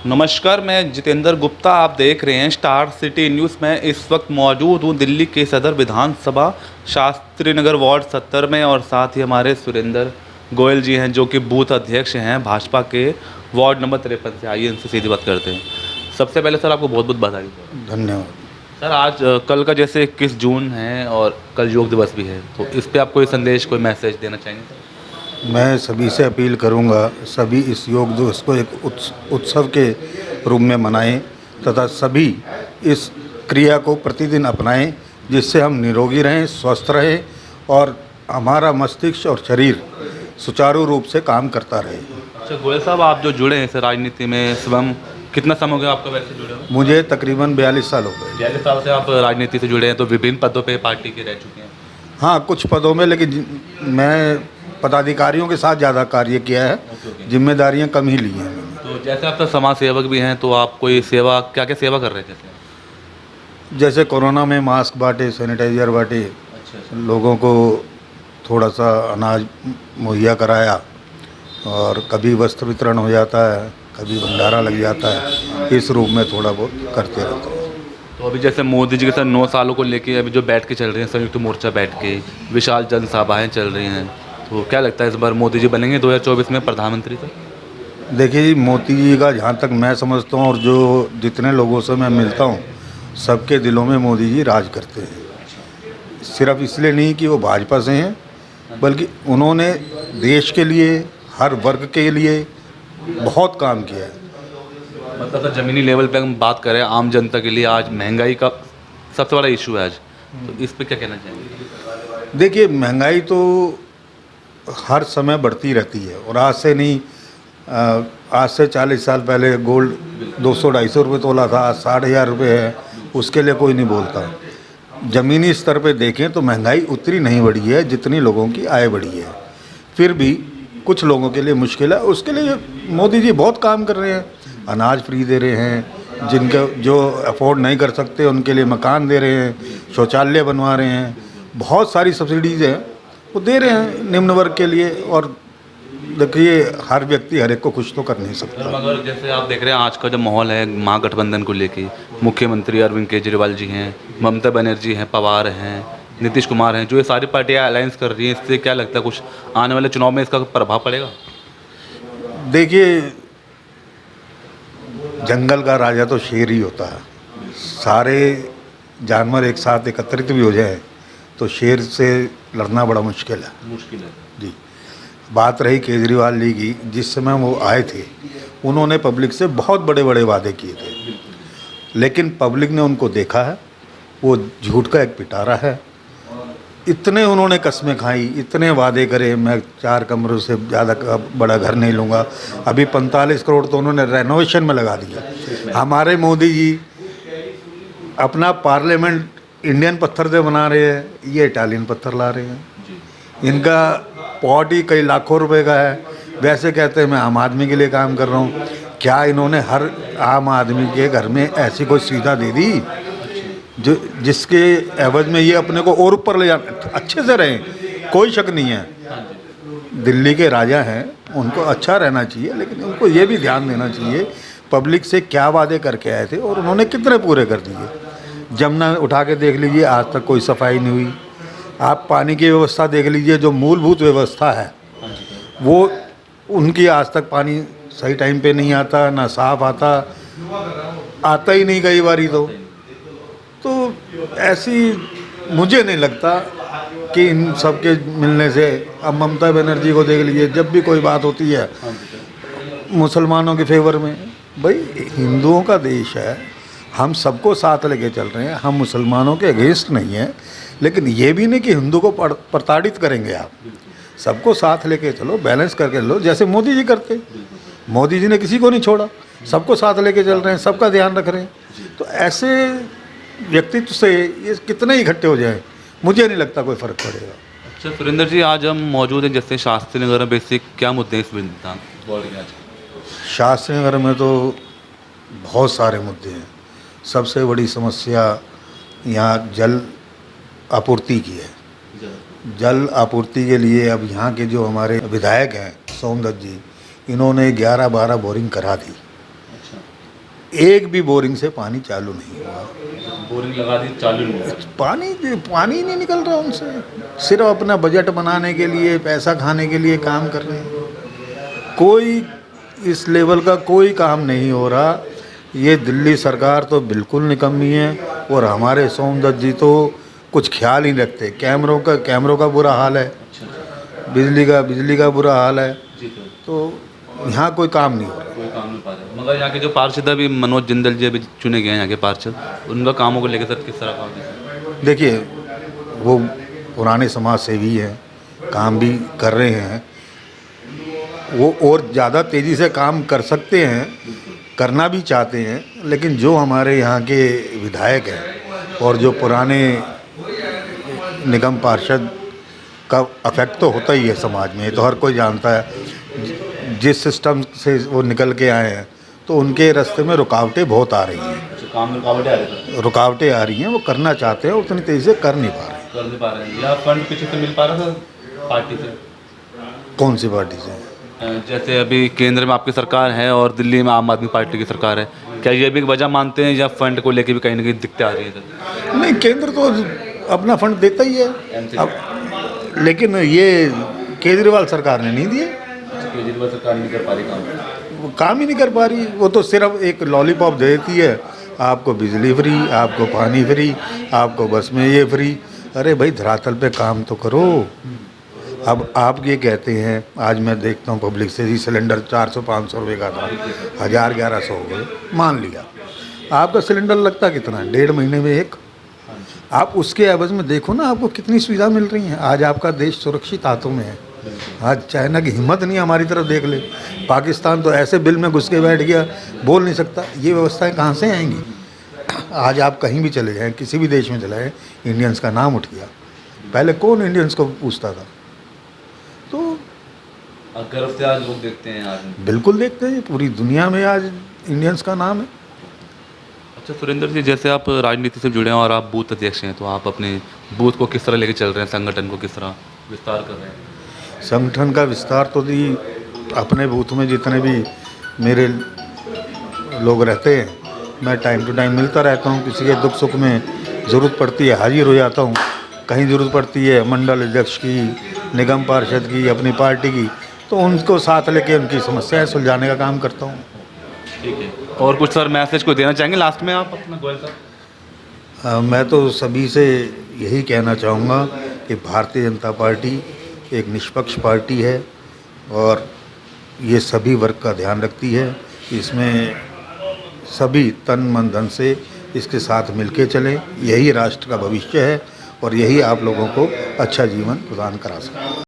नमस्कार, मैं जितेंद्र गुप्ता। आप देख रहे हैं स्टार सिटी न्यूज़। मैं इस वक्त मौजूद हूँ दिल्ली के सदर विधानसभा शास्त्री नगर वार्ड 70 में, और साथ ही हमारे सुरेंद्र गोयल जी हैं जो कि बूथ अध्यक्ष हैं भाजपा के वार्ड नंबर 53 से। आइए इनसे सीधी बात करते हैं। सबसे पहले सर आपको बहुत बहुत बधाई। धन्यवाद। सर आज कल का जैसे 21 जून है और कल योग दिवस भी है, तो इस पर आप कोई संदेश, कोई मैसेज देना चाहेंगे? मैं सभी से अपील करूंगा, सभी इस योग दिवस को एक उत्सव के रूप में मनाएं तथा सभी इस क्रिया को प्रतिदिन अपनाएं, जिससे हम निरोगी रहें, स्वस्थ रहें और हमारा मस्तिष्क और शरीर सुचारू रूप से काम करता रहे। अच्छा गोयल साहब, आप जो जुड़े हैं इस राजनीति में स्वयं, कितना समय हो गया आपका वैसे जुड़े हो? मुझे तकरीबन 42 साल हो गए। 42 साल से आप राजनीति से जुड़े हैं, तो विभिन्न पदों पे पार्टी के रह चुके हैं। हाँ, कुछ पदों में, लेकिन मैं पदाधिकारियों के साथ ज़्यादा कार्य किया है, जिम्मेदारियां कम ही ली हैं मैंने। तो जैसे आप तो समाज सेवक भी हैं, तो आप कोई सेवा, क्या क्या सेवा कर रहे थे? जैसे कोरोना में मास्क बांटे, सैनिटाइज़र बांटे, लोगों को थोड़ा सा अनाज मुहैया कराया, और कभी वस्त्र वितरण हो जाता है, कभी भंडारा लग जाता है, इस रूप में थोड़ा बहुत करते रहते हैं। तो अभी जैसे मोदी जी के साथ 9 सालों को लेके अभी जो बैठ के चल रही हैं, संयुक्त मोर्चा बैठ के विशाल जनसभाएँ चल रही हैं, तो क्या लगता है इस बार मोदी जी बनेंगे 2024 में प्रधानमंत्री? तो देखिए जी, मोदी जी का जहाँ तक मैं समझता हूँ और जो जितने लोगों से मैं मिलता हूँ, सबके दिलों में मोदी जी राज करते हैं। सिर्फ इसलिए नहीं कि वो भाजपा से हैं, बल्कि उन्होंने देश के लिए, हर वर्ग के लिए बहुत काम किया है। मतलब सर ज़मीनी लेवल पे हम बात करें आम जनता के लिए, आज महंगाई का सबसे बड़ा इशू है आज, तो इस पे क्या कहना चाहेंगे? देखिए, महंगाई तो हर समय बढ़ती रहती है, और आज से नहीं, आज से 40 साल पहले गोल्ड 200-250 रुपये तोला था, आज 60,000 रुपये है। उसके लिए कोई नहीं बोलता। ज़मीनी स्तर पे देखें तो महंगाई उतनी नहीं बढ़ी है जितनी लोगों की आय बढ़ी है। फिर भी कुछ लोगों के लिए मुश्किल है, उसके लिए मोदी जी बहुत काम कर रहे हैं। अनाज फ्री दे रहे हैं, जिनके जो अफोर्ड नहीं कर सकते उनके लिए मकान दे रहे हैं, शौचालय बनवा रहे हैं, बहुत सारी सब्सिडीज़ हैं वो दे रहे हैं निम्न वर्ग के लिए। और देखिए, हर व्यक्ति हर एक को खुश तो कर नहीं सकता। मगर जैसे आप देख रहे हैं आज का जो माहौल है महागठबंधन को लेके, मुख्यमंत्री अरविंद केजरीवाल जी हैं, ममता बनर्जी हैं, पवार हैं, नीतीश कुमार हैं, जो ये सारी पार्टियां अलायंस कर रही हैं, इससे क्या लगता है कुछ आने वाले चुनाव में इसका प्रभाव पड़ेगा? देखिए, जंगल का राजा तो शेर ही होता है। सारे जानवर एक साथ एकत्रित भी हो जाए तो शेर से लड़ना बड़ा मुश्किल है। जी। बात रही केजरीवाल जी की, जिस समय वो आए थे उन्होंने पब्लिक से बहुत बड़े बड़े वादे किए थे, लेकिन पब्लिक ने उनको देखा है, वो झूठ का एक पिटारा है। इतने उन्होंने कस्में खाई, इतने वादे करे, मैं 4 कमरों से ज़्यादा का बड़ा घर नहीं लूँगा। अभी 45 करोड़ तो उन्होंने रेनोवेशन में लगा दिया। हमारे मोदी जी अपना पार्लियामेंट इंडियन पत्थर से बना रहे हैं, ये इटालियन पत्थर ला रहे हैं। इनका पॉट ही कई लाखों रुपए का है, वैसे कहते हैं मैं आम आदमी के लिए काम कर रहा हूँ। क्या इन्होंने हर आम आदमी के घर में ऐसी कोई सुविधा दे दी जो जिसके एवज में ये अपने को और ऊपर ले जा, अच्छे से रहें, कोई शक नहीं है। दिल्ली के राजा हैं, उनको अच्छा रहना चाहिए, लेकिन उनको ये भी ध्यान देना चाहिए पब्लिक से क्या वादे करके आए थे और उन्होंने कितने पूरे कर दिए। जमुना उठा के देख लीजिए, आज तक कोई सफाई नहीं हुई। आप पानी की व्यवस्था देख लीजिए, जो मूलभूत व्यवस्था है वो उनकी, आज तक पानी सही टाइम पे नहीं आता, ना साफ आता ही नहीं कई बारी। तो ऐसी मुझे नहीं लगता कि इन सब के मिलने से। अब ममता बनर्जी को देख लीजिए, जब भी कोई बात होती है मुसलमानों के फेवर में, भाई हिंदुओं का देश है, हम सबको साथ लेके चल रहे हैं, हम मुसलमानों के अगेंस्ट नहीं हैं, लेकिन ये भी नहीं कि हिंदू को प्रताड़ित करेंगे। आप सबको साथ लेके चलो, बैलेंस करके लो, जैसे मोदी जी करते। मोदी जी ने किसी को नहीं छोड़ा, सबको साथ लेके चल रहे हैं, सबका ध्यान रख रहे हैं। तो ऐसे व्यक्तित्व से ये कितने ही इकट्ठे हो जाए, मुझे नहीं लगता कोई फ़र्क पड़ेगा। अच्छा सुरेंद्र जी, आज हम मौजूद हैं जैसे शास्त्री नगर में, बेसिक क्या मुद्दे हैं इस विधान बोर्ड के? आज शास्त्री नगर में तो बहुत सारे मुद्दे हैं। सबसे बड़ी समस्या यहाँ जल आपूर्ति की है। जल आपूर्ति के लिए अब यहाँ के जो हमारे विधायक हैं सोमदत्त जी, इन्होंने 11-12 बोरिंग करा दी। एक भी बोरिंग से पानी चालू नहीं हुआ। बोरिंग लगा दी, चालू नहीं हुआ। पानी ही नहीं निकल रहा उनसे, सिर्फ अपना बजट बनाने के लिए, पैसा खाने के लिए काम कर रहे हैं। कोई इस लेवल का कोई काम नहीं हो रहा। ये दिल्ली सरकार तो बिल्कुल निकम्मी है, और हमारे सोमदत्त जी तो कुछ ख्याल ही नहीं रखते। कैमरों का बुरा हाल है, बिजली का बुरा हाल है, तो यहाँ कोई काम नहीं हो रहा। कोई काम नहीं पा रहे। मगर यहाँ के जो पार्षद अभी मनोज जिंदल जी अभी चुने गए हैं यहाँ के पार्षद, उनका कामों को लेकर सर किस तरह काम है? देखिए, वो पुराने समाज सेवी हैं, काम भी कर रहे हैं। वो और ज़्यादा तेज़ी से काम कर सकते हैं, करना भी चाहते हैं, लेकिन जो हमारे यहाँ के विधायक हैं और जो पुराने निगम पार्षद का अफेक्ट तो होता ही है समाज में, तो हर कोई जानता है। जिस सिस्टम से वो निकल के आए हैं, तो उनके रास्ते में रुकावटें बहुत आ रही हैं। काम में रुकावटें आ रही हैं, वो करना चाहते हैं, उतनी तेज़ी से कर नहीं पा रहे हैं। या फंड पीछे से मिल पा रहा था पार्टी से? कौन सी पार्टी से? जैसे अभी केंद्र में आपकी सरकार है और दिल्ली में आम आदमी पार्टी की सरकार है, क्या ये भी एक वजह मानते हैं, या फंड को लेके भी कहीं ना कहीं दिक्कतें आ रही है? नहीं, केंद्र तो अपना फंड देता ही है अब, लेकिन ये केजरीवाल सरकार ने नहीं दिए। केजरीवाल सरकार नहीं कर पा रही काम, वो काम ही नहीं कर पा रही। वो तो सिर्फ एक लॉलीपॉप दे देती है, आपको बिजली फ्री, आपको पानी फ्री, आपको बस में ये फ्री। अरे भाई, धरातल पे काम तो करो। अब आप ये कहते हैं, आज मैं देखता हूँ पब्लिक से ही सिलेंडर 400-500 रुपये का था, 1000-1100 हो गए। मान लिया आपका सिलेंडर लगता कितना है? 1.5 महीने में एक। आप उसके एवज में देखो ना, आपको कितनी सुविधा मिल रही है। आज आपका देश सुरक्षित हाथों में है। आज चाइना की हिम्मत नहीं हमारी तरफ देख ले। पाकिस्तान तो ऐसे बिल में घुस के बैठ गया, बोल नहीं सकता। ये व्यवस्थाएं कहाँ से आएंगी? आज आप कहीं भी चले जाएँ, किसी भी देश में चले जाएँ, इंडियंस का नाम उठ गया। पहले कौन इंडियंस को पूछता था? तो गर्व से आज लोग देखते हैं। आज बिल्कुल देखते हैं, पूरी दुनिया में आज इंडियंस का नाम है। अच्छा सुरेंद्र जी, जैसे आप राजनीति से जुड़े हैं और आप बूथ अध्यक्ष हैं, तो आप अपने बूथ को किस तरह लेके चल रहे हैं, संगठन को किस तरह विस्तार कर रहे हैं? संगठन का विस्तार तो दी, अपने बूथ में जितने भी मेरे लोग रहते हैं, मैं टाइम टू टाइम मिलता रहता हूँ। किसी के दुख सुख में ज़रूरत पड़ती है, हाजिर हो जाता हूँ। कहीं ज़रूरत पड़ती है मंडल अध्यक्ष की, निगम पार्षद की, अपनी पार्टी की, तो उनको साथ लेके उनकी समस्याएं सुलझाने का काम करता हूँ। ठीक है। और कुछ सर मैसेज को देना चाहेंगे लास्ट में आप अपना गोयल साहब? मैं तो सभी से यही कहना चाहूँगा कि भारतीय जनता पार्टी एक निष्पक्ष पार्टी है, और ये सभी वर्ग का ध्यान रखती है। इसमें सभी तन मन धन से इसके साथ मिलके चलें। यही राष्ट्र का भविष्य है, और यही आप लोगों को अच्छा जीवन प्रदान करा सकता है।